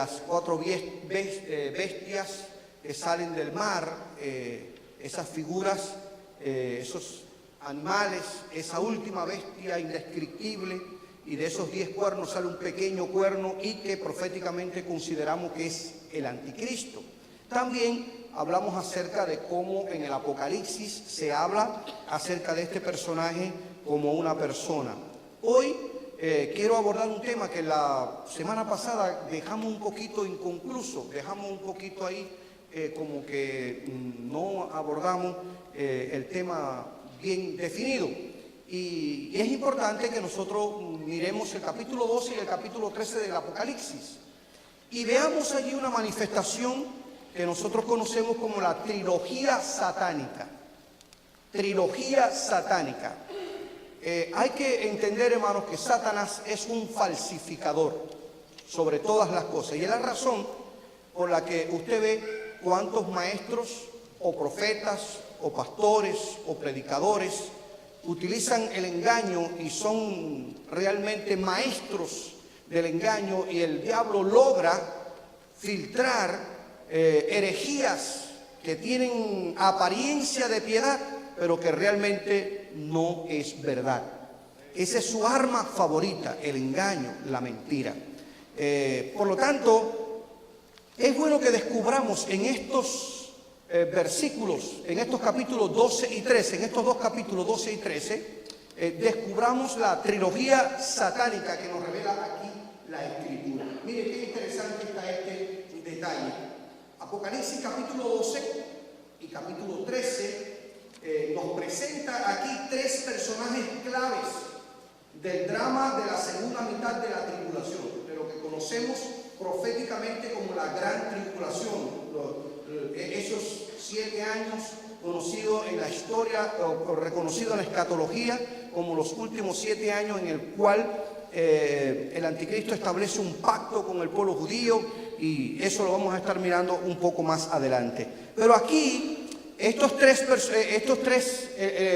las 4 bestias que salen del mar, esas figuras, esos animales, esa última bestia indescriptible, y de esos 10 cuernos sale un pequeño cuerno y que proféticamente consideramos que es el anticristo. También hablamos acerca de cómo en el Apocalipsis se habla acerca de este personaje como una persona. Hoy quiero abordar un tema que la semana pasada dejamos un poquito inconcluso, dejamos un poquito ahí como que no abordamos el tema bien definido. Y es importante que nosotros miremos el capítulo 12 y el capítulo 13 del Apocalipsis y veamos allí una manifestación que nosotros conocemos como la trilogía satánica. Trilogía satánica. Hay que entender, hermanos, que Satanás es un falsificador sobre todas las cosas. Y es la razón por la que usted ve cuántos maestros o profetas o pastores o predicadores utilizan el engaño y son realmente maestros del engaño, y el diablo logra filtrar herejías que tienen apariencia de piedad, pero que realmente no es verdad. Esa es su arma favorita, el engaño, la mentira. Por lo tanto, es bueno que descubramos en estos versículos, en estos capítulos 12 y 13, en estos dos capítulos 12 y 13, descubramos la trilogía satánica que nos revela aquí la Escritura. Mire qué interesante está este detalle. Apocalipsis capítulo 12 y capítulo 13 nos presenta aquí 3 personajes claves del drama de la segunda mitad de la tribulación, de lo que conocemos proféticamente como la gran tribulación. Esos 7 años conocidos en la historia o reconocidos en la escatología como los últimos 7 años en el cual el anticristo establece un pacto con el pueblo judío, y eso lo vamos a estar mirando un poco más adelante. Pero aquí estos tres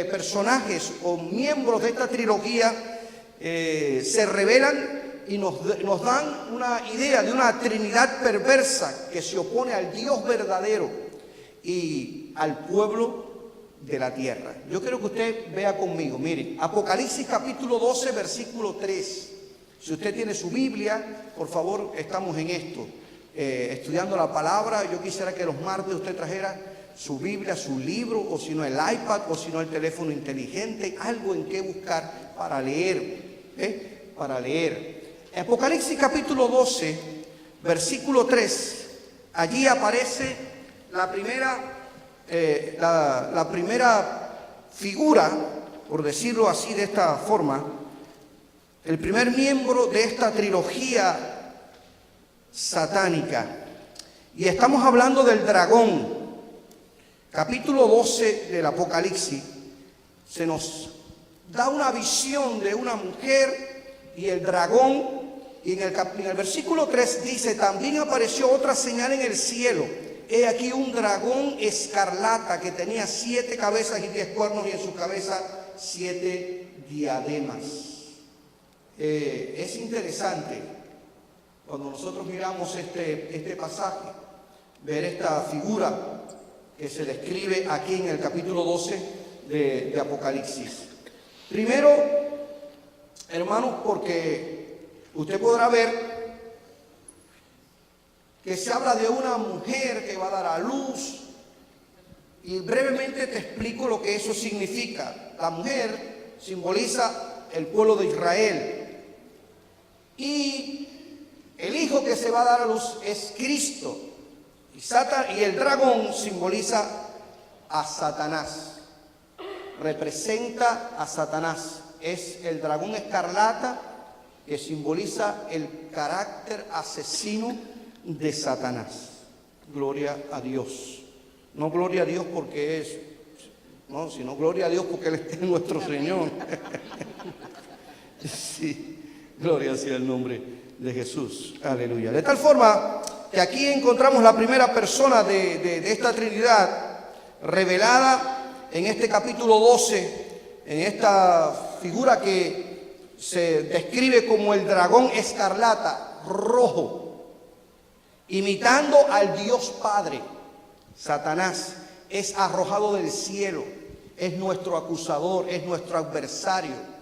personajes o miembros de esta trilogía se revelan y nos dan una idea de una trinidad perversa que se opone al Dios verdadero y al pueblo de la tierra. Yo quiero que usted vea conmigo, mire, Apocalipsis capítulo 12, versículo 3. Si usted tiene su Biblia, por favor, estamos en esto, estudiando la palabra. Yo quisiera que los martes usted trajera su Biblia, su libro, o si no el iPad, o si no el teléfono inteligente, algo en que buscar para leer, para leer. Apocalipsis capítulo 12, versículo 3, allí aparece la primera figura, por decirlo así de esta forma, el primer miembro de esta trilogía satánica. Y estamos hablando del dragón. Capítulo 12 del Apocalipsis se nos da una visión de una mujer y el dragón. Y en el versículo 3 dice: también apareció otra señal en el cielo. He aquí un dragón escarlata que tenía 7 cabezas y 10 cuernos, y en su cabeza 7 diademas. Es interesante cuando nosotros miramos este pasaje, ver esta figura que se describe aquí en el capítulo 12 de Apocalipsis. Primero, hermanos, porque usted podrá ver que se habla de una mujer que va a dar a luz, y brevemente te explico lo que eso significa. La mujer simboliza el pueblo de Israel, y el hijo que se va a dar a luz es Cristo, y el dragón simboliza a Satanás, representa a Satanás. Es el dragón escarlata que simboliza el carácter asesino de Satanás. Gloria a Dios. No gloria a Dios porque es, no, sino gloria a Dios porque Él es nuestro Señor. Sí, gloria sea el nombre de Jesús. Aleluya. De tal forma que aquí encontramos la primera persona de esta Trinidad revelada en este capítulo 12, en esta figura que se describe como el dragón escarlata, rojo. imitando al Dios Padre. Satanás es arrojado del cielo, es nuestro acusador, es nuestro adversario.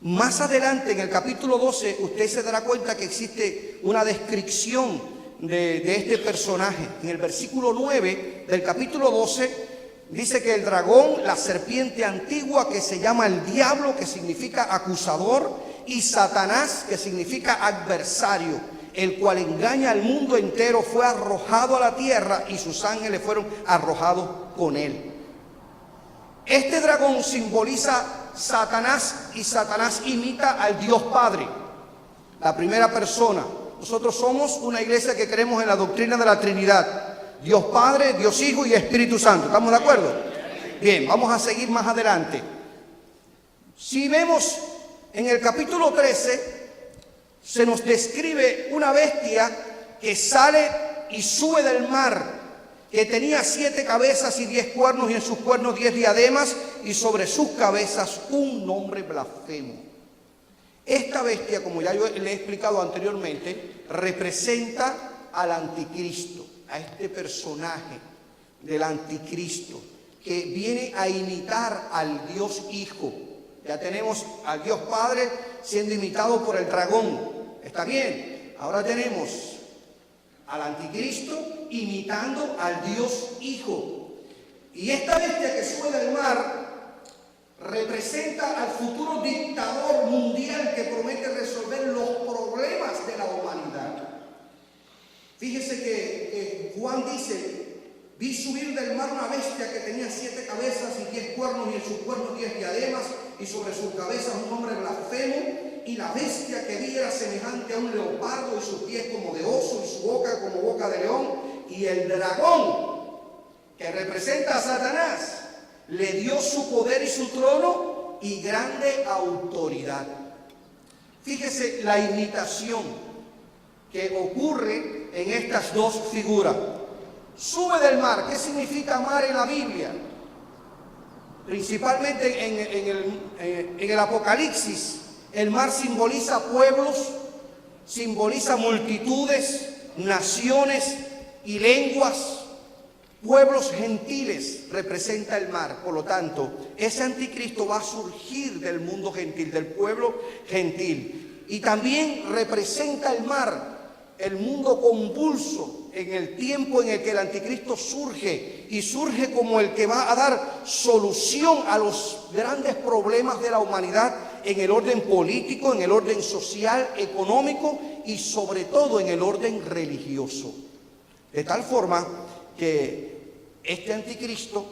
Más adelante, en el capítulo 12, usted se dará cuenta que existe una descripción de este personaje. En el versículo 9 del capítulo 12, dice que el dragón, la serpiente antigua, que se llama el diablo, que significa acusador, y Satanás, que significa adversario, el cual engaña al mundo entero, fue arrojado a la tierra y sus ángeles fueron arrojados con él. Este dragón simboliza Satanás y Satanás imita al Dios Padre, la primera persona. Nosotros somos una iglesia que creemos en la doctrina de la Trinidad: Dios Padre, Dios Hijo y Espíritu Santo. ¿Estamos de acuerdo? Bien, vamos a seguir más adelante. Si vemos en el capítulo 13, se nos describe una bestia que sale y sube del mar, que tenía 7 cabezas y 10 cuernos, y en sus cuernos 10 diademas, y sobre sus cabezas un nombre blasfemo. Esta bestia, como ya yo le he explicado anteriormente, representa al anticristo, a este personaje del anticristo, que viene a imitar al Dios Hijo. Ya tenemos al Dios Padre siendo imitado por el dragón. ¿Está bien? Ahora tenemos al anticristo imitando al Dios Hijo. Y esta bestia que sube del mar representa al futuro dictador mundial que promete resolver los problemas de la humanidad. Fíjese que Juan dice: vi subir del mar una bestia que tenía 7 cabezas y 10 cuernos, y en sus cuernos 10 diademas, y sobre sus cabezas un nombre blasfemo. Y la bestia que vi era semejante a un leopardo, y sus pies como de oso, y su boca como boca de león. Y el dragón, que representa a Satanás, le dio su poder y su trono y grande autoridad. Fíjese la imitación que ocurre en estas dos figuras. Sube del mar. ¿Qué significa mar en la Biblia? Principalmente en el Apocalipsis, el mar simboliza pueblos, simboliza multitudes, naciones y lenguas. Pueblos gentiles representa el mar. Por lo tanto, ese anticristo va a surgir del mundo gentil, del pueblo gentil. Y también representa el mar, el mundo convulso, en el tiempo en el que el anticristo surge, y surge como el que va a dar solución a los grandes problemas de la humanidad en el orden político, en el orden social, económico y sobre todo en el orden religioso. De tal forma que este anticristo,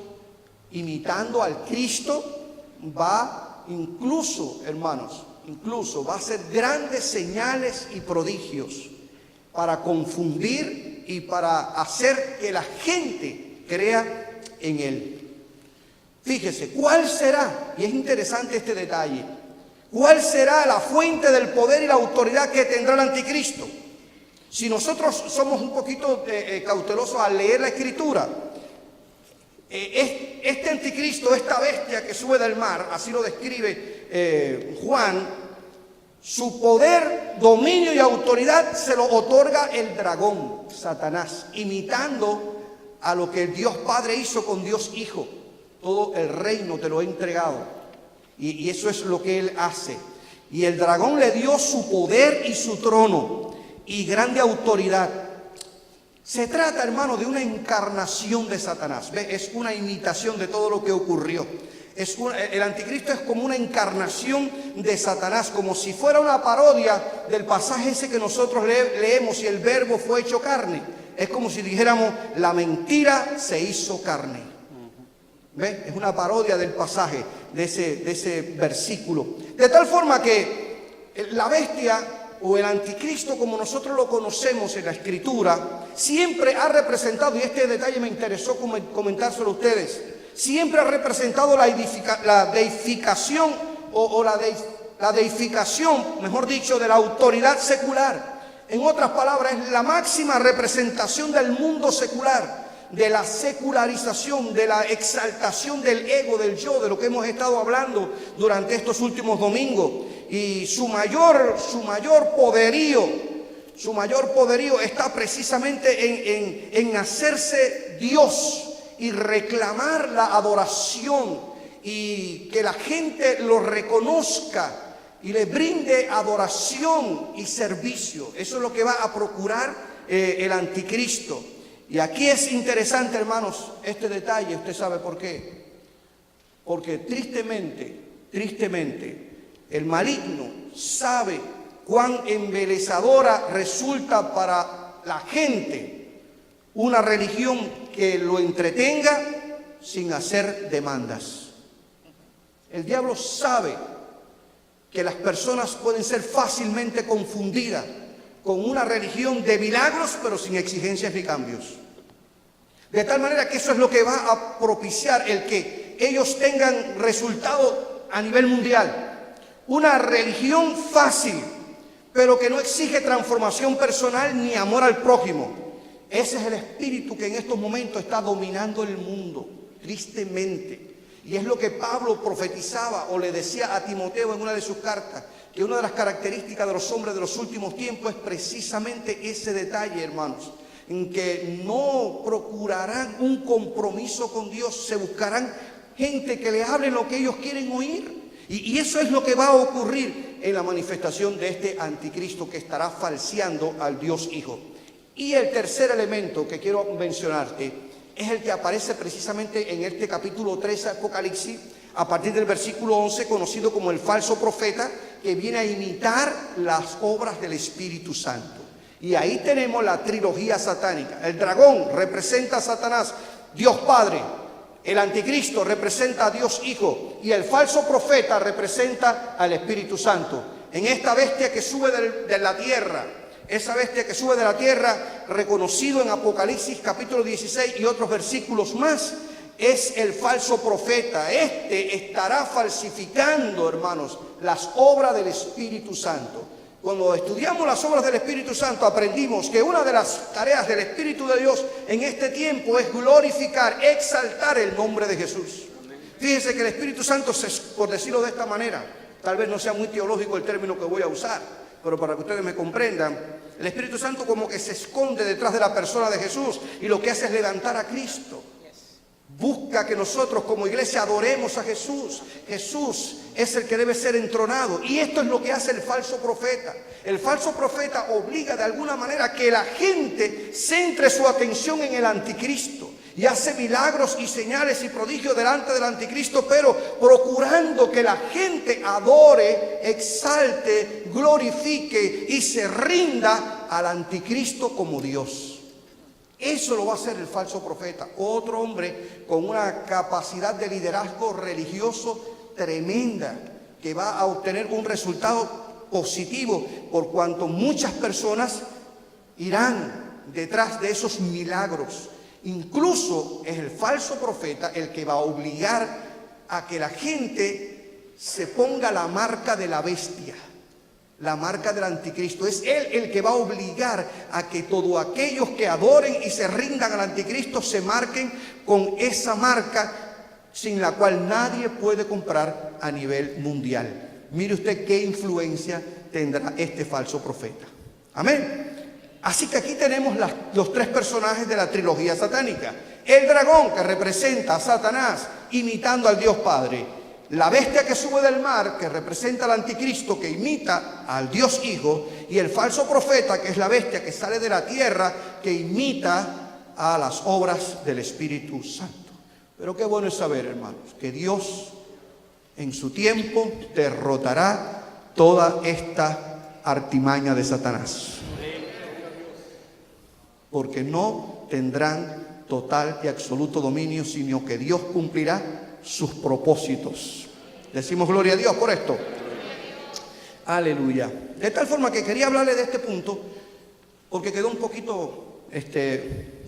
imitando al Cristo, va incluso, hermanos, va a hacer grandes señales y prodigios para confundir y para hacer que la gente crea en él. Fíjese, ¿cuál será? Y es interesante este detalle. ¿Cuál será la fuente del poder y la autoridad que tendrá el anticristo? Si nosotros somos un poquito cautelosos al leer la Escritura, este anticristo, esta bestia que sube del mar, así lo describe Juan, su poder, dominio y autoridad se lo otorga el dragón, Satanás, imitando a lo que el Dios Padre hizo con Dios Hijo. Todo el reino te lo he entregado. Y eso es lo que él hace. Y el dragón le dio su poder y su trono y grande autoridad. Se trata, hermano, de una encarnación de Satanás. ¿Ve? Es una imitación de todo lo que ocurrió. El anticristo es como una encarnación de Satanás, como si fuera una parodia del pasaje ese que nosotros leemos: y el verbo fue hecho carne. Es como si dijéramos: la mentira se hizo carne. ¿Ve? Es una parodia del pasaje, de ese versículo. De tal forma que la bestia o el anticristo, como nosotros lo conocemos en la Escritura, siempre ha representado, y este detalle me interesó comentárselo a ustedes, siempre ha representado la deificación o la deificación, mejor dicho, de la autoridad secular. En otras palabras, es la máxima representación del mundo secular, de la secularización, de la exaltación del ego, del yo, de lo que hemos estado hablando durante estos últimos domingos. Y su mayor poderío, su mayor poderío está precisamente en hacerse Dios y reclamar la adoración y que la gente lo reconozca y le brinde adoración y servicio. Eso es lo que va a procurar el anticristo. Y aquí es interesante, hermanos, este detalle. ¿Usted sabe por qué? Porque tristemente, el maligno sabe cuán embelezadora resulta para la gente una religión que lo entretenga sin hacer demandas. El diablo sabe que las personas pueden ser fácilmente confundidas con una religión de milagros, pero sin exigencias ni cambios. De tal manera que eso es lo que va a propiciar el que ellos tengan resultado a nivel mundial. Una religión fácil, pero que no exige transformación personal ni amor al prójimo. Ese es el espíritu que en estos momentos está dominando el mundo, tristemente. Y es lo que Pablo profetizaba o le decía a Timoteo en una de sus cartas, que una de las características de los hombres de los últimos tiempos es precisamente ese detalle, hermanos, en que no procurarán un compromiso con Dios, se buscarán gente que le hable lo que ellos quieren oír. Y eso es lo que va a ocurrir en la manifestación de este anticristo que estará falseando al Dios Hijo. Y el tercer elemento que quiero mencionarte es el que aparece precisamente en este capítulo 3 de Apocalipsis, a partir del versículo 11, conocido como el falso profeta, que viene a imitar las obras del Espíritu Santo. Y ahí tenemos la trilogía satánica. El dragón representa a Satanás, Dios Padre. El anticristo representa a Dios Hijo. Y el falso profeta representa al Espíritu Santo. En esta bestia que sube de la tierra, esa bestia que sube de la tierra, reconocido en Apocalipsis capítulo 16 y otros versículos más, es el falso profeta. Este estará falsificando, hermanos, las obras del Espíritu Santo. Cuando estudiamos las obras del Espíritu Santo, aprendimos que una de las tareas del Espíritu de Dios en este tiempo es glorificar, exaltar el nombre de Jesús. Fíjense que el Espíritu Santo, por decirlo de esta manera, tal vez no sea muy teológico el término que voy a usar, pero para que ustedes me comprendan, el Espíritu Santo como que se esconde detrás de la persona de Jesús y lo que hace es levantar a Cristo. Busca que nosotros como iglesia adoremos a Jesús. Jesús es el que debe ser entronado. Y esto es lo que hace el falso profeta. El falso profeta obliga de alguna manera que la gente centre su atención en el anticristo. Y hace milagros y señales y prodigios delante del anticristo, pero procurando que la gente adore, exalte, glorifique y se rinda al anticristo como Dios. Eso lo va a hacer el falso profeta, otro hombre con una capacidad de liderazgo religioso tremenda, que va a obtener un resultado positivo, por cuanto muchas personas irán detrás de esos milagros. Incluso es el falso profeta el que va a obligar a que la gente se ponga la marca de la bestia, la marca del anticristo. Es él el que va a obligar a que todos aquellos que adoren y se rindan al anticristo se marquen con esa marca, sin la cual nadie puede comprar a nivel mundial. Mire usted qué influencia tendrá este falso profeta. Amén. Así que aquí tenemos los tres personajes de la trilogía satánica. El dragón, que representa a Satanás imitando al Dios Padre. La bestia que sube del mar, que representa al anticristo, que imita al Dios Hijo. Y el falso profeta, que es la bestia que sale de la tierra, que imita a las obras del Espíritu Santo. Pero qué bueno es saber, hermanos, que Dios en su tiempo derrotará toda esta artimaña de Satanás. Porque no tendrán total y absoluto dominio, sino que Dios cumplirá sus propósitos. Decimos gloria a Dios por esto. Aleluya. De tal forma que quería hablarle de este punto, porque quedó un poquito,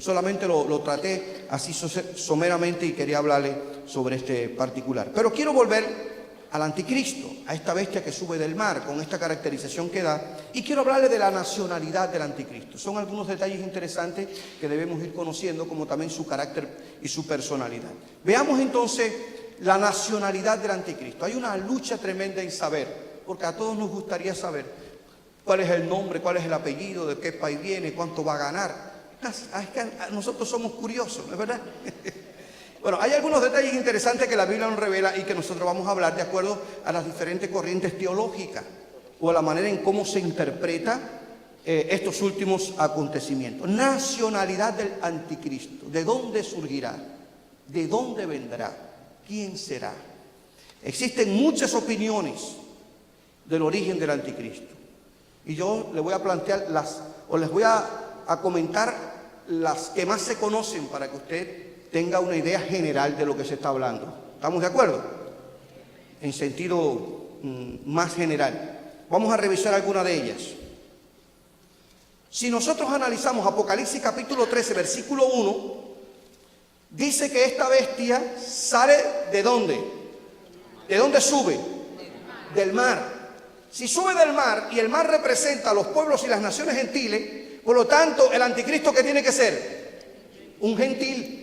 solamente lo traté así someramente y quería hablarle sobre este particular. Pero quiero volver al anticristo, a esta bestia que sube del mar, con esta caracterización que da, y quiero hablarle de la nacionalidad del anticristo. Son algunos detalles interesantes que debemos ir conociendo, como también su carácter y su personalidad. Veamos entonces la nacionalidad del anticristo. Hay una lucha tremenda en saber, porque a todos nos gustaría saber cuál es el nombre, cuál es el apellido, de qué país viene, cuánto va a ganar. Es que nosotros somos curiosos, ¿no es verdad? Bueno, hay algunos detalles interesantes que la Biblia nos revela y que nosotros vamos a hablar de acuerdo a las diferentes corrientes teológicas o a la manera en cómo se interpreta estos últimos acontecimientos. Nacionalidad del anticristo. ¿De dónde surgirá? ¿De dónde vendrá? ¿Quién será? Existen muchas opiniones del origen del anticristo. Y yo les voy a plantear les voy a comentar las que más se conocen para que usted tenga una idea general de lo que se está hablando. ¿Estamos de acuerdo? En sentido más general. Vamos a revisar alguna de ellas. Si nosotros analizamos Apocalipsis capítulo 13, versículo 1, dice que esta bestia sale ¿de dónde? ¿De dónde sube? Del mar. Si sube del mar y el mar representa a los pueblos y las naciones gentiles, por lo tanto el anticristo ¿qué tiene que ser? Un gentil.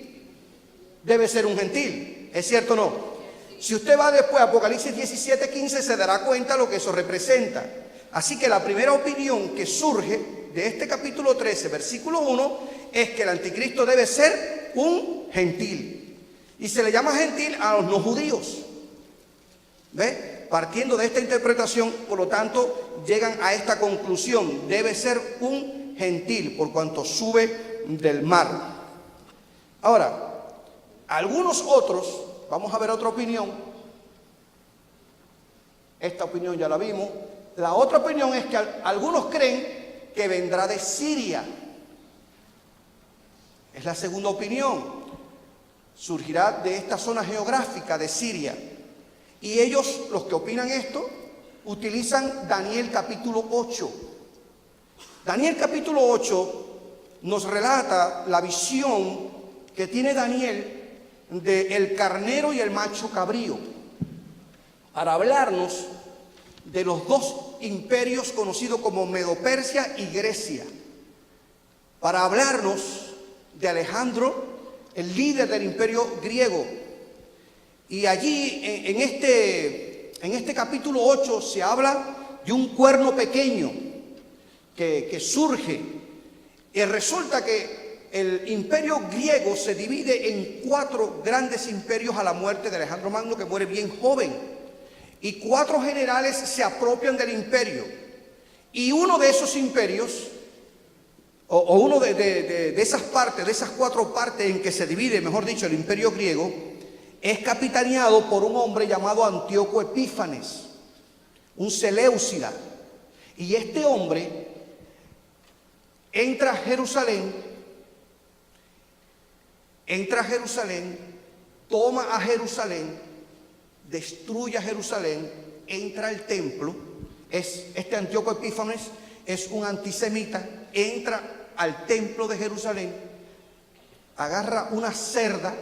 Debe ser un gentil. ¿Es cierto o no? Si usted va después a Apocalipsis 17, 15 se dará cuenta lo que eso representa. Así que la primera opinión que surge de este capítulo 13, versículo 1, es que el anticristo debe ser un gentil. Y se le llama gentil a los no judíos. ¿Ve? Partiendo de esta interpretación, por lo tanto, llegan a esta conclusión. Debe ser un gentil, por cuanto sube del mar. Ahora, algunos otros, vamos a ver otra opinión. Esta opinión ya la vimos. La otra opinión es que algunos creen que vendrá de Siria. Es la segunda opinión. Surgirá de esta zona geográfica de Siria. Y ellos, los que opinan esto, utilizan Daniel capítulo 8. Daniel capítulo 8 nos relata la visión que tiene Daniel del carnero y el macho cabrío, para hablarnos de los dos imperios conocidos como Medo-Persia y Grecia, para hablarnos de Alejandro, el líder del imperio griego. Y allí en este capítulo 8 se habla de un cuerno pequeño que surge, y resulta que el imperio griego se divide en 4 grandes imperios a la muerte de Alejandro Magno, que muere bien joven. Y 4 generales se apropian del imperio. Y uno de esos imperios, o uno de esas partes, de esas 4 partes en que se divide, mejor dicho, el imperio griego, es capitaneado por un hombre llamado Antíoco Epífanes, un Seleucida. Y este hombre entra a Jerusalén, toma a Jerusalén, destruye a Jerusalén, entra al templo. Este Antíoco Epífanes es un antisemita, entra al templo de Jerusalén, agarra una cerda,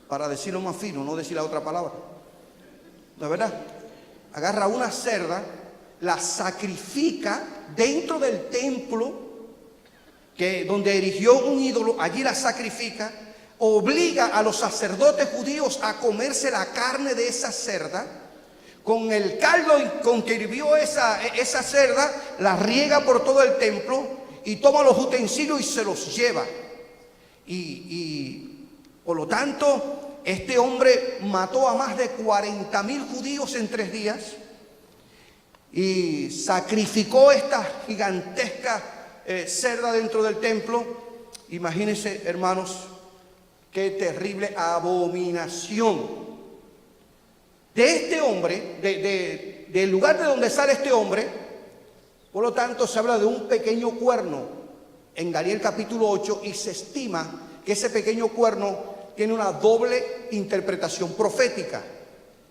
para decirlo más fino, no decir la otra palabra, ¿no es verdad? Agarra una cerda, la sacrifica dentro del templo, donde erigió un ídolo, allí la sacrifica, obliga a los sacerdotes judíos a comerse la carne de esa cerda, con el caldo con que hirvió esa cerda, la riega por todo el templo y toma los utensilios y se los lleva. Y por lo tanto, este hombre mató a más de 40,000 judíos en 3 días y sacrificó esta gigantesca cerda dentro del templo. Imagínense, hermanos, qué terrible abominación. De este hombre, del lugar de donde sale este hombre, por lo tanto, se habla de un pequeño cuerno en Daniel capítulo 8, y se estima que ese pequeño cuerno tiene una doble interpretación profética.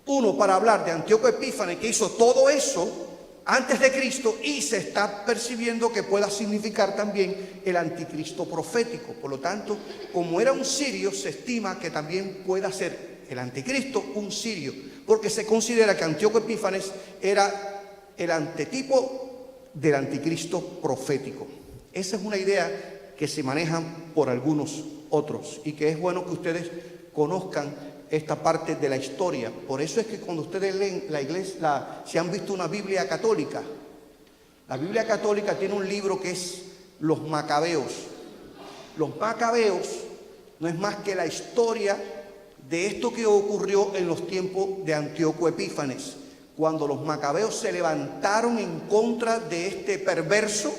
Uno, para hablar de Antíoco Epífanes, que hizo todo eso antes de Cristo, y se está percibiendo que pueda significar también el anticristo profético. Por lo tanto, como era un sirio, se estima que también pueda ser el anticristo un sirio, porque se considera que Antíoco Epífanes era el antetipo del anticristo profético. Esa es una idea que se maneja por algunos otros y que es bueno que ustedes conozcan esta parte de la historia. Por eso es que cuando ustedes leen la iglesia, si han visto una Biblia católica, La Biblia católica tiene un libro que es Los Macabeos. Los Macabeos no es más que la historia de esto que ocurrió en los tiempos de Antíoco Epífanes, cuando los macabeos se levantaron en contra de este perverso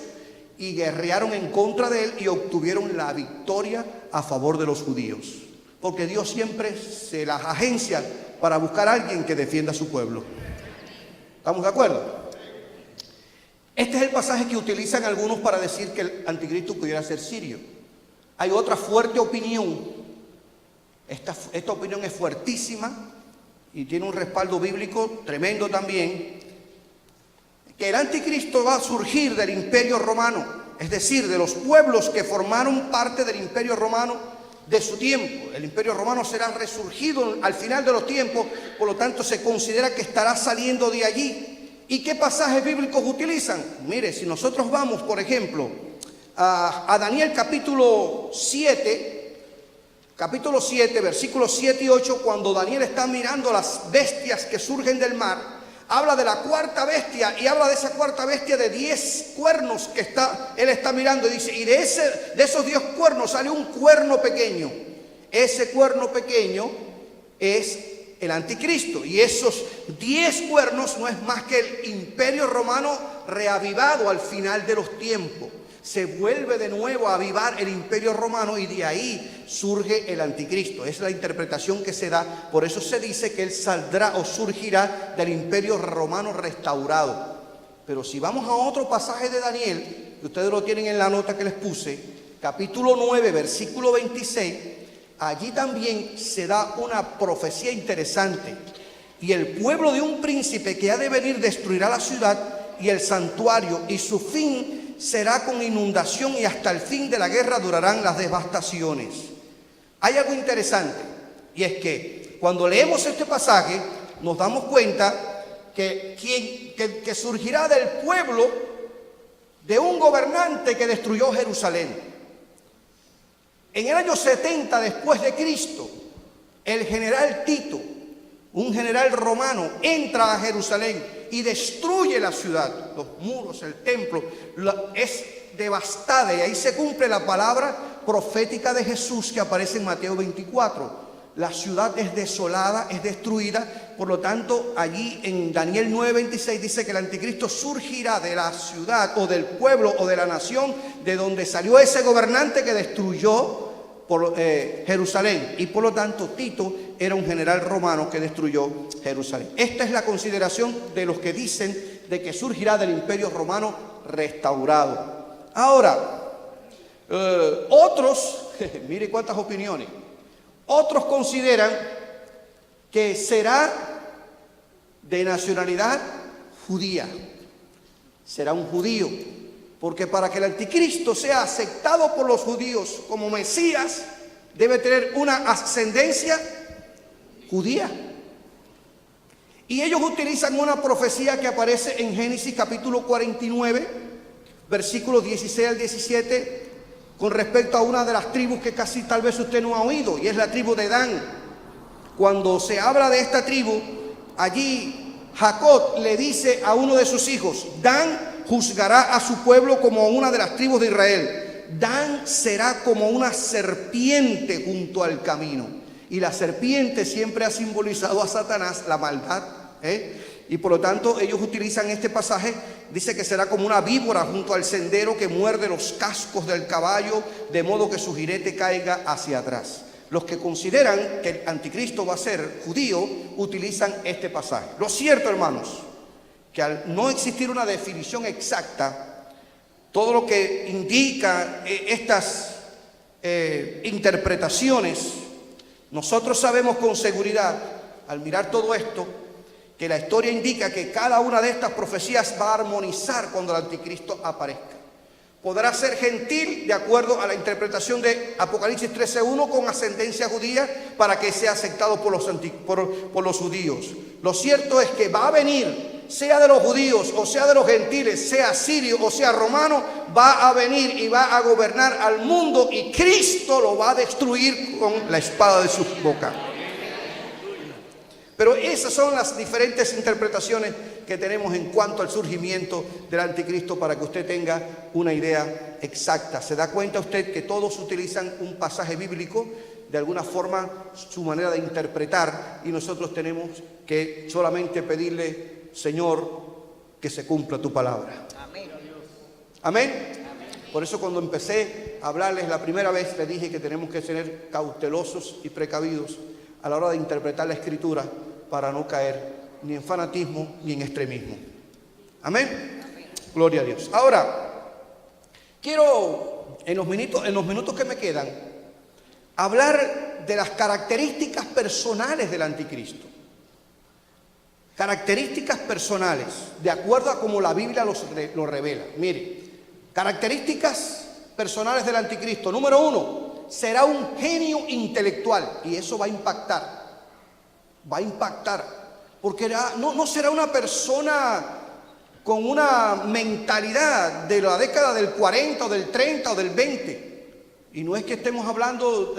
y guerrearon en contra de él y obtuvieron la victoria a favor de los judíos. Porque Dios siempre se las agencia para buscar a alguien que defienda a su pueblo. ¿Estamos de acuerdo? Este es el pasaje que utilizan algunos para decir que el anticristo pudiera ser sirio. Hay otra fuerte opinión. Esta opinión es fuertísima y tiene un respaldo bíblico tremendo también, que el anticristo va a surgir del imperio romano, es decir, de los pueblos que formaron parte del imperio romano de su tiempo. El imperio romano será resurgido al final de los tiempos, por lo tanto se considera que estará saliendo de allí. ¿Y qué pasajes bíblicos utilizan? Mire, si nosotros vamos, por ejemplo, a Daniel capítulo 7, versículos 7 y 8, cuando Daniel está mirando las bestias que surgen del mar, habla de la cuarta bestia y habla de esa cuarta bestia de 10 cuernos que él está mirando, y dice, y de esos 10 cuernos sale un cuerno pequeño. Ese cuerno pequeño es el anticristo, y esos 10 cuernos no es más que el imperio romano reavivado al final de los tiempos. Se vuelve de nuevo a avivar el imperio romano y de ahí surge el anticristo. Es la interpretación que se da. Por eso se dice que él saldrá o surgirá del imperio romano restaurado. Pero si vamos a otro pasaje de Daniel, que ustedes lo tienen en la nota que les puse, capítulo 9, versículo 26, allí también se da una profecía interesante. Y el pueblo de un príncipe que ha de venir destruirá la ciudad y el santuario, y su fin será con inundación, y hasta el fin de la guerra durarán las devastaciones. Hay algo interesante, y es que cuando leemos este pasaje nos damos cuenta que surgirá del pueblo de un gobernante que destruyó Jerusalén. En el año 70 después de Cristo, el general Tito, un general romano, entra a Jerusalén y destruye la ciudad. Los muros, el templo, es devastada, y ahí se cumple la palabra profética de Jesús que aparece en Mateo 24. La ciudad es desolada, es destruida. Por lo tanto, allí en Daniel 9:26 dice que el anticristo surgirá de la ciudad o del pueblo o de la nación de donde salió ese gobernante que destruyó Jerusalén. Y por lo tanto Tito era un general romano que destruyó Jerusalén. Esta es la consideración de los que dicen de que surgirá del imperio romano restaurado. Ahora, otros, mire cuántas opiniones, otros consideran que será de nacionalidad judía, será un judío, porque para que el anticristo sea aceptado por los judíos como Mesías, debe tener una ascendencia judía. Y ellos utilizan una profecía que aparece en Génesis capítulo 49, versículos 16 al 17, con respecto a una de las tribus que casi tal vez usted no ha oído, y es la tribu de Dan. Cuando se habla de esta tribu, allí Jacob le dice a uno de sus hijos: Dan juzgará a su pueblo como una de las tribus de Israel. Dan será como una serpiente junto al camino. Y la serpiente siempre ha simbolizado a Satanás, la maldad, y por lo tanto ellos utilizan este pasaje. Dice que será como una víbora junto al sendero que muerde los cascos del caballo, de modo que su jinete caiga hacia atrás. Los que consideran que el anticristo va a ser judío utilizan este pasaje. Lo cierto, hermanos, que al no existir una definición exacta, todo lo que indica estas interpretaciones, nosotros sabemos con seguridad, al mirar todo esto, que la historia indica que cada una de estas profecías va a armonizar cuando el anticristo aparezca. Podrá ser gentil, de acuerdo a la interpretación de Apocalipsis 13:1, con ascendencia judía, para que sea aceptado por los judíos. Lo cierto es que va a venir, sea de los judíos o sea de los gentiles, sea sirio o sea romano, va a venir y va a gobernar al mundo, y Cristo lo va a destruir con la espada de su boca. Pero esas son las diferentes interpretaciones que tenemos en cuanto al surgimiento del anticristo, para que usted tenga una idea exacta. ¿Se da cuenta usted que todos utilizan un pasaje bíblico, de alguna forma su manera de interpretar, y nosotros tenemos que solamente pedirle: Señor, que se cumpla tu palabra? Amén. Amén. Por eso cuando empecé a hablarles la primera vez, les dije que tenemos que ser cautelosos y precavidos a la hora de interpretar la Escritura, para no caer ni en fanatismo ni en extremismo. Amén. Gloria a Dios. Ahora, quiero en los minutos que me quedan hablar de las características personales del anticristo. Características personales, de acuerdo a como la Biblia lo revela. Mire, características personales del anticristo. Número 1, será un genio intelectual, y eso va a impactar. Va a impactar, porque no será una persona con una mentalidad de la década del 40 o del 30 o del 20. Y no es que estemos hablando,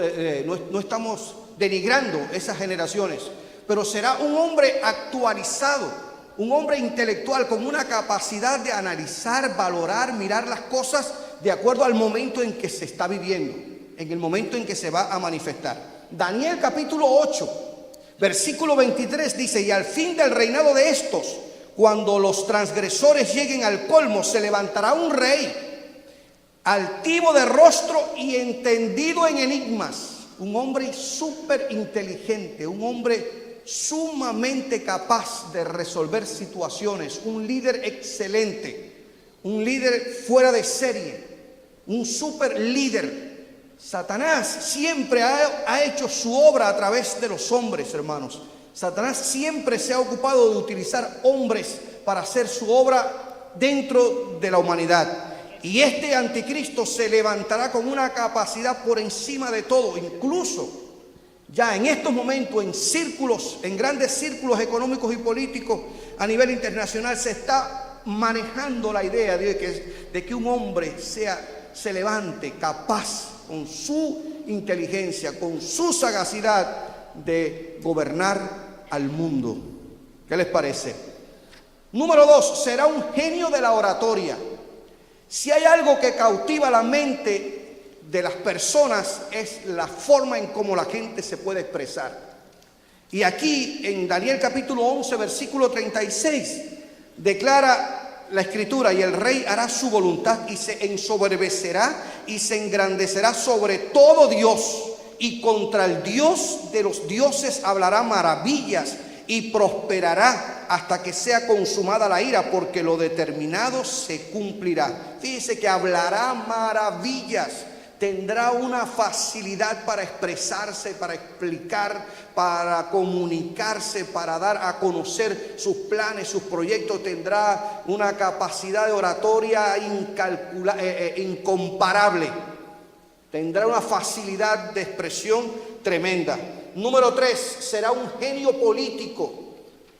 no estamos denigrando esas generaciones, pero será un hombre actualizado, un hombre intelectual con una capacidad de analizar, valorar, mirar las cosas de acuerdo al momento en que se está viviendo, en el momento en que se va a manifestar. Daniel capítulo 8. Versículo 23 dice: y al fin del reinado de estos, cuando los transgresores lleguen al colmo, se levantará un rey, altivo de rostro y entendido en enigmas, un hombre súper inteligente, un hombre sumamente capaz de resolver situaciones, un líder excelente, un líder fuera de serie, un súper líder. Satanás siempre ha hecho su obra a través de los hombres, hermanos. Satanás siempre se ha ocupado de utilizar hombres para hacer su obra dentro de la humanidad. Y este anticristo se levantará con una capacidad por encima de todo. Incluso ya en estos momentos en grandes círculos económicos y políticos a nivel internacional se está manejando la idea de que un hombre se levante capaz, con su inteligencia, con su sagacidad, de gobernar al mundo. ¿Qué les parece? Número 2, será un genio de la oratoria. Si hay algo que cautiva la mente de las personas, es la forma en cómo la gente se puede expresar. Y aquí en Daniel capítulo 11, versículo 36, declara la Escritura: y el rey hará su voluntad y se ensoberbecerá y se engrandecerá sobre todo Dios, y contra el Dios de los dioses hablará maravillas y prosperará hasta que sea consumada la ira, porque lo determinado se cumplirá. Fíjese que hablará maravillas. Tendrá una facilidad para expresarse, para explicar, para comunicarse, para dar a conocer sus planes, sus proyectos. Tendrá una capacidad de oratoria incomparable. Tendrá una facilidad de expresión tremenda. Número 3, será un genio político.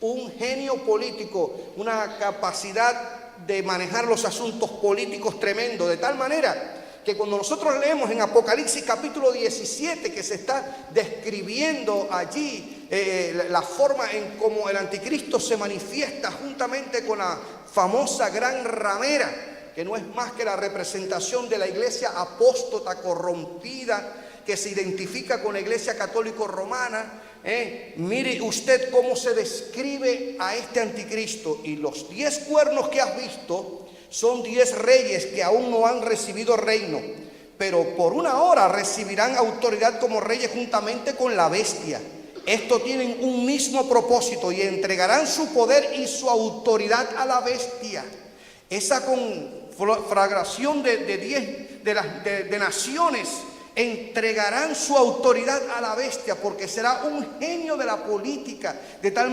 Un genio político, una capacidad de manejar los asuntos políticos tremendo, de tal manera que cuando nosotros leemos en Apocalipsis capítulo 17, que se está describiendo allí la forma en cómo el anticristo se manifiesta juntamente con la famosa gran ramera, que no es más que la representación de la iglesia apóstata corrompida, que se identifica con la iglesia católico romana. Mire usted cómo se describe a este anticristo. Y los 10 cuernos que has visto son 10 reyes que aún no han recibido reino, pero por una hora recibirán autoridad como reyes juntamente con la bestia. Estos tienen un mismo propósito y entregarán su poder y su autoridad a la bestia. Esa conflagración de naciones entregarán su autoridad a la bestia, porque será un genio de la política, de tal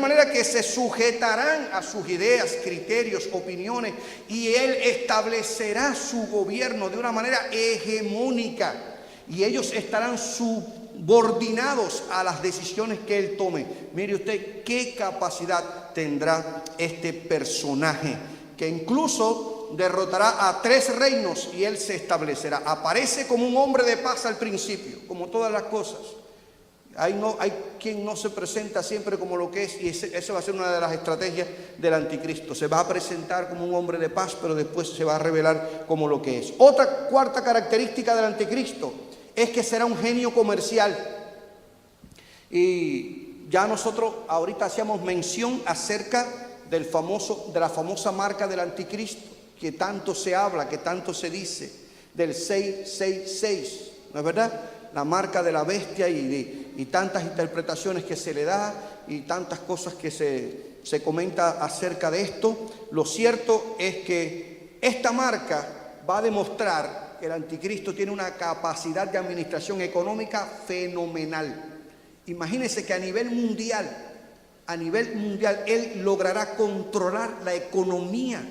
manera que se sujetarán a sus ideas, criterios, opiniones, y él establecerá su gobierno de una manera hegemónica, y ellos estarán subordinados a las decisiones que él tome. Mire usted qué capacidad tendrá este personaje, que incluso derrotará a 3 reinos y él se establecerá. Aparece como un hombre de paz al principio, como todas las cosas. Hay quien no se presenta siempre como lo que es, y esa va a ser una de las estrategias del anticristo. Se va a presentar como un hombre de paz, pero después se va a revelar como lo que es. Otra cuarta característica del anticristo es que será un genio comercial. Y ya nosotros ahorita hacíamos mención acerca de la famosa marca del anticristo, que tanto se habla, que tanto se dice, del 666, ¿no es verdad? La marca de la bestia y tantas interpretaciones que se le da y tantas cosas que se comenta acerca de esto. Lo cierto es que esta marca va a demostrar que el anticristo tiene una capacidad de administración económica fenomenal. Imagínense que a nivel mundial, él logrará controlar la economía,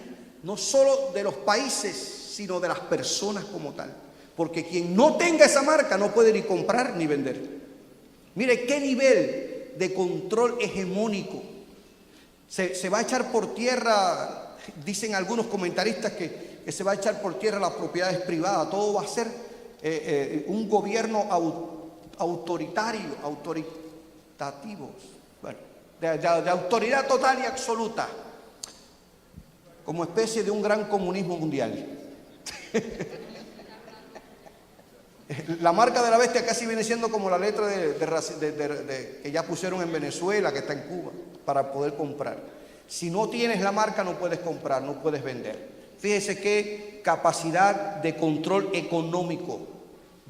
no solo de los países, sino de las personas como tal. Porque quien no tenga esa marca no puede ni comprar ni vender. Mire qué nivel de control hegemónico. Se va a echar por tierra, dicen algunos comentaristas que se va a echar por tierra las propiedades privadas. Todo va a ser un gobierno autoritativo, bueno, de autoridad total y absoluta, como especie de un gran comunismo mundial. La marca de la bestia casi viene siendo como la letra que ya pusieron en Venezuela, que está en Cuba, para poder comprar. Si no tienes la marca no puedes comprar, no puedes vender. Fíjese qué capacidad de control económico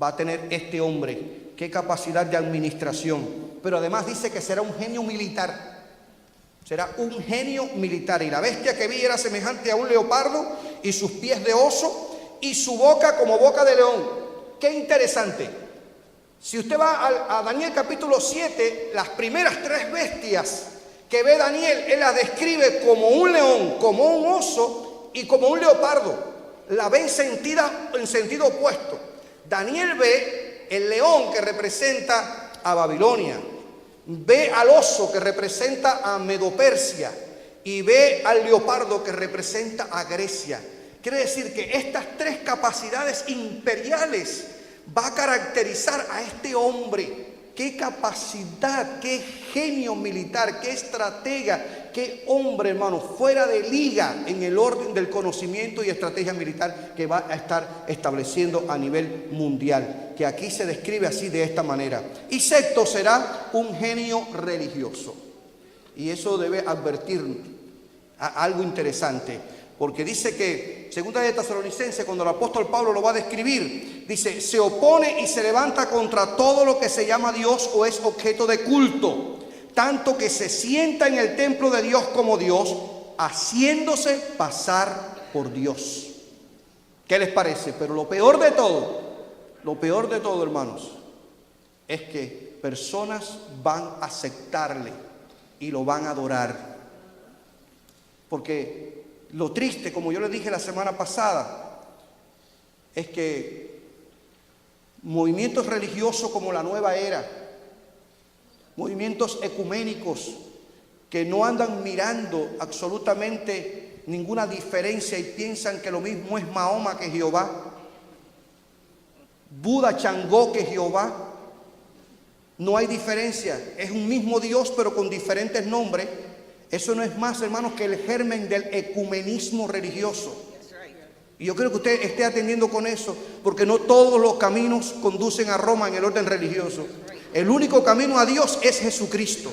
va a tener este hombre, qué capacidad de administración. Pero además dice que será un genio militar. Será un genio militar. Y la bestia que vi era semejante a un leopardo, y sus pies de oso, y su boca como boca de león. Qué interesante. Si usted va a Daniel capítulo 7, las primeras 3 bestias que ve Daniel, él las describe como un león, como un oso y como un leopardo. La ve en sentido opuesto. Daniel ve el león, que representa a Babilonia, ve al oso, que representa a Medo-Persia, y ve al leopardo, que representa a Grecia. Quiere decir que estas 3 capacidades imperiales va a caracterizar a este hombre. Qué capacidad, qué genio militar, qué estratega, qué hombre, hermano, fuera de liga en el orden del conocimiento y estrategia militar que va a estar estableciendo a nivel mundial, que aquí se describe así, de esta manera. Y sexto, será un genio religioso. Y eso debe advertir a algo interesante, porque dice que, segunda de Tesalonicenses, cuando el apóstol Pablo lo va a describir, dice: se opone y se levanta contra todo lo que se llama Dios o es objeto de culto, tanto que se sienta en el templo de Dios como Dios, haciéndose pasar por Dios. ¿Qué les parece? Pero lo peor de todo, hermanos, es que personas van a aceptarle y lo van a adorar. Porque lo triste, como yo les dije la semana pasada, es que movimientos religiosos como la Nueva Era, movimientos ecuménicos que no andan mirando absolutamente ninguna diferencia y piensan que lo mismo es Mahoma que Jehová, Buda, Changó que Jehová, no hay diferencia, es un mismo Dios pero con diferentes nombres. Eso no es más, hermanos, que el germen del ecumenismo religioso. Y yo creo que usted esté atendiendo con eso, porque no todos los caminos conducen a Roma en el orden religioso. El único camino a Dios es Jesucristo.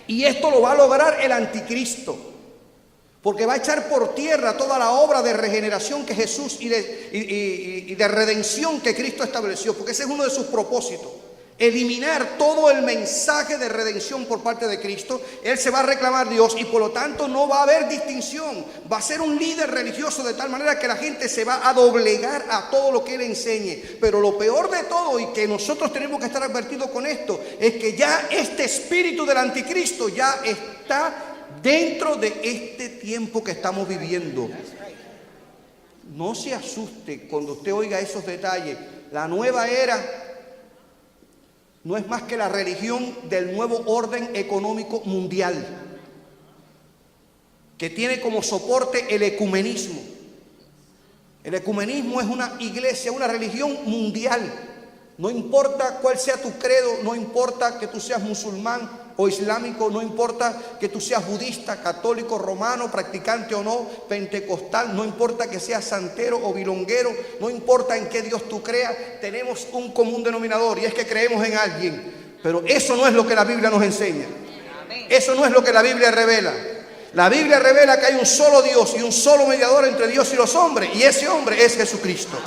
Y esto lo va a lograr el anticristo, porque va a echar por tierra toda la obra de regeneración que Jesús y de redención que Cristo estableció, porque ese es uno de sus propósitos. Eliminar todo el mensaje de redención por parte de Cristo. Él se va a reclamar Dios y por lo tanto no va a haber distinción. Va a ser un líder religioso de tal manera que la gente se va a doblegar a todo lo que él enseñe. Pero lo peor de todo, y que nosotros tenemos que estar advertidos con esto, es que ya este espíritu del anticristo ya está dentro de este tiempo que estamos viviendo. No se asuste cuando usted oiga esos detalles. La nueva era no es más que la religión del nuevo orden económico mundial, que tiene como soporte el ecumenismo. El ecumenismo es una iglesia, una religión mundial, No importa cuál sea tu credo, no importa que tú seas musulmán o islámico, no importa que tú seas budista, católico, romano, practicante o no, pentecostal, no importa que seas santero o bilonguero, no importa en qué Dios tú creas, tenemos un común denominador y es que creemos en alguien. Pero eso no es lo que la Biblia nos enseña. Eso no es lo que la Biblia revela. La Biblia revela que hay un solo Dios y un solo mediador entre Dios y los hombres, y ese hombre es Jesucristo.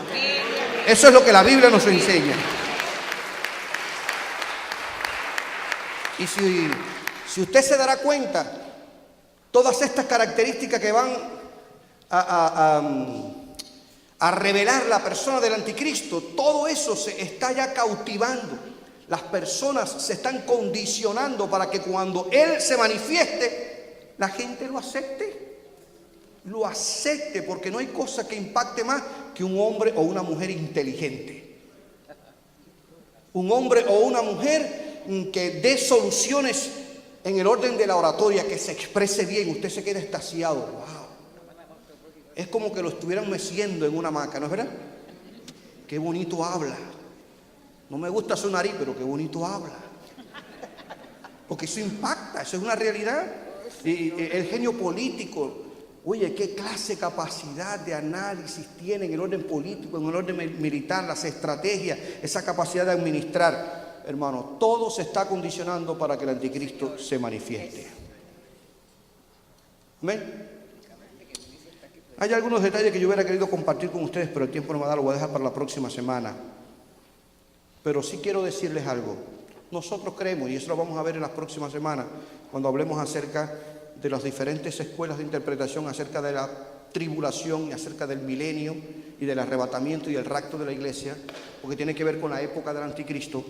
Eso es lo que la Biblia nos enseña. Y si usted se dará cuenta, todas estas características que van a revelar la persona del anticristo, todo eso se está ya cautivando. Las personas se están condicionando para que cuando él se manifieste, la gente lo acepte. Lo acepte, porque no hay cosa que impacte más que un hombre o una mujer inteligente. Un hombre o una mujer que dé soluciones en el orden de la oratoria, que se exprese bien. Usted se queda extasiado. Wow. Es como que lo estuvieran meciendo en una hamaca, ¿no es verdad? Qué bonito habla. No me gusta su nariz, pero qué bonito habla. Porque eso impacta, eso es una realidad. Y el genio político, oye, qué clase de capacidad de análisis tiene en el orden político, en el orden militar, las estrategias, esa capacidad de administrar. Hermano, todo se está condicionando para que el anticristo se manifieste. ¿Amén? Hay algunos detalles que yo hubiera querido compartir con ustedes, pero el tiempo no me da, lo voy a dejar para la próxima semana. Pero sí quiero decirles algo. Nosotros creemos, y eso lo vamos a ver en las próximas semanas, cuando hablemos acerca de las diferentes escuelas de interpretación, acerca de la tribulación y acerca del milenio y del arrebatamiento y el rapto de la iglesia, porque tiene que ver con la época del anticristo.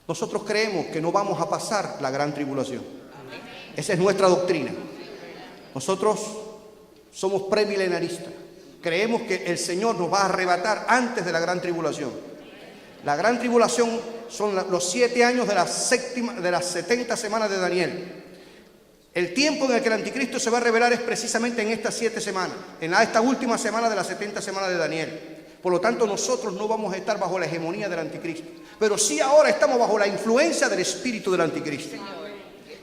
Nosotros creemos que no vamos a pasar la gran tribulación. Esa es nuestra doctrina. Nosotros somos premilenaristas. Creemos que el Señor nos va a arrebatar antes de la gran tribulación. La gran tribulación son los 7 años de las 70 semanas de Daniel. El tiempo en el que el anticristo se va a revelar es precisamente en estas 7 semanas, en esta última semana de las 70 semanas de Daniel. Por lo tanto, nosotros no vamos a estar bajo la hegemonía del anticristo, pero sí ahora estamos bajo la influencia del espíritu del anticristo.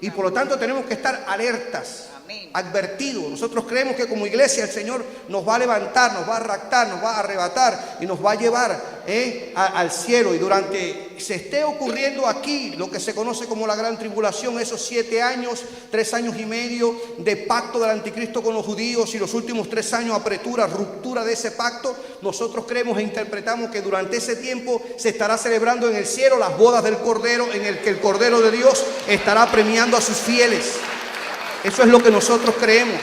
Y por lo tanto tenemos que estar alertas, advertidos. Nosotros creemos que como iglesia el Señor nos va a levantar, nos va a raptar, nos va a arrebatar y nos va a llevar al cielo. Y durante se esté ocurriendo aquí lo que se conoce como la gran tribulación, esos 7 años, 3 años y medio de pacto del anticristo con los judíos y los últimos 3 años apertura, ruptura de ese pacto, nosotros creemos e interpretamos que durante ese tiempo se estará celebrando en el cielo las bodas del Cordero, en el que el Cordero de Dios estará premiando a sus fieles. Eso es lo que nosotros creemos.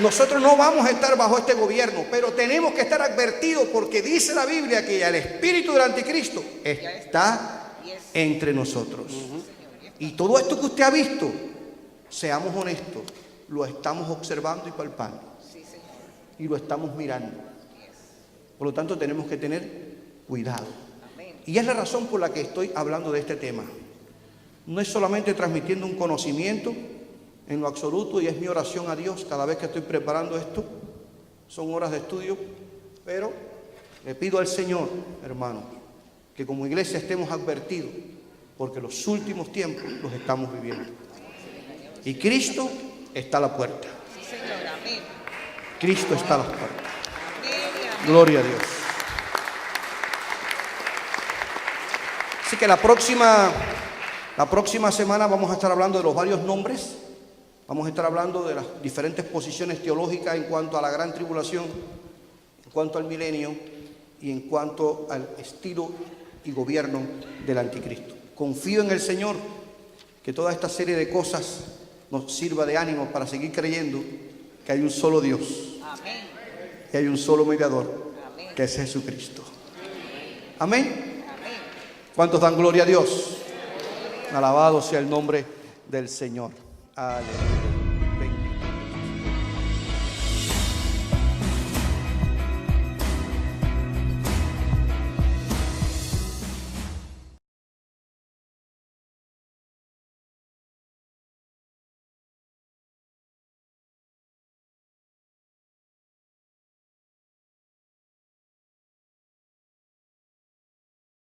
Nosotros no vamos a estar bajo este gobierno, pero tenemos que estar advertidos porque dice la Biblia que el espíritu del anticristo está entre nosotros. Y todo esto que usted ha visto, seamos honestos, lo estamos observando y palpando. Y lo estamos mirando. Por lo tanto, tenemos que tener cuidado. Y es la razón por la que estoy hablando de este tema. No es solamente transmitiendo un conocimiento en lo absoluto, y es mi oración a Dios cada vez que estoy preparando esto. Son horas de estudio, pero le pido al Señor, hermanos, que como iglesia estemos advertidos, porque los últimos tiempos los estamos viviendo. Y Cristo está a la puerta. Cristo está a la puerta. Gloria a Dios. Así que la próxima semana vamos a estar hablando de los varios nombres. Vamos a estar hablando de las diferentes posiciones teológicas en cuanto a la gran tribulación, en cuanto al milenio y en cuanto al estilo y gobierno del anticristo. Confío en el Señor que toda esta serie de cosas nos sirva de ánimo para seguir creyendo que hay un solo Dios, que hay un solo mediador, que es Jesucristo. Amén. ¿Cuántos dan gloria a Dios? Alabado sea el nombre del Señor. Aleluya.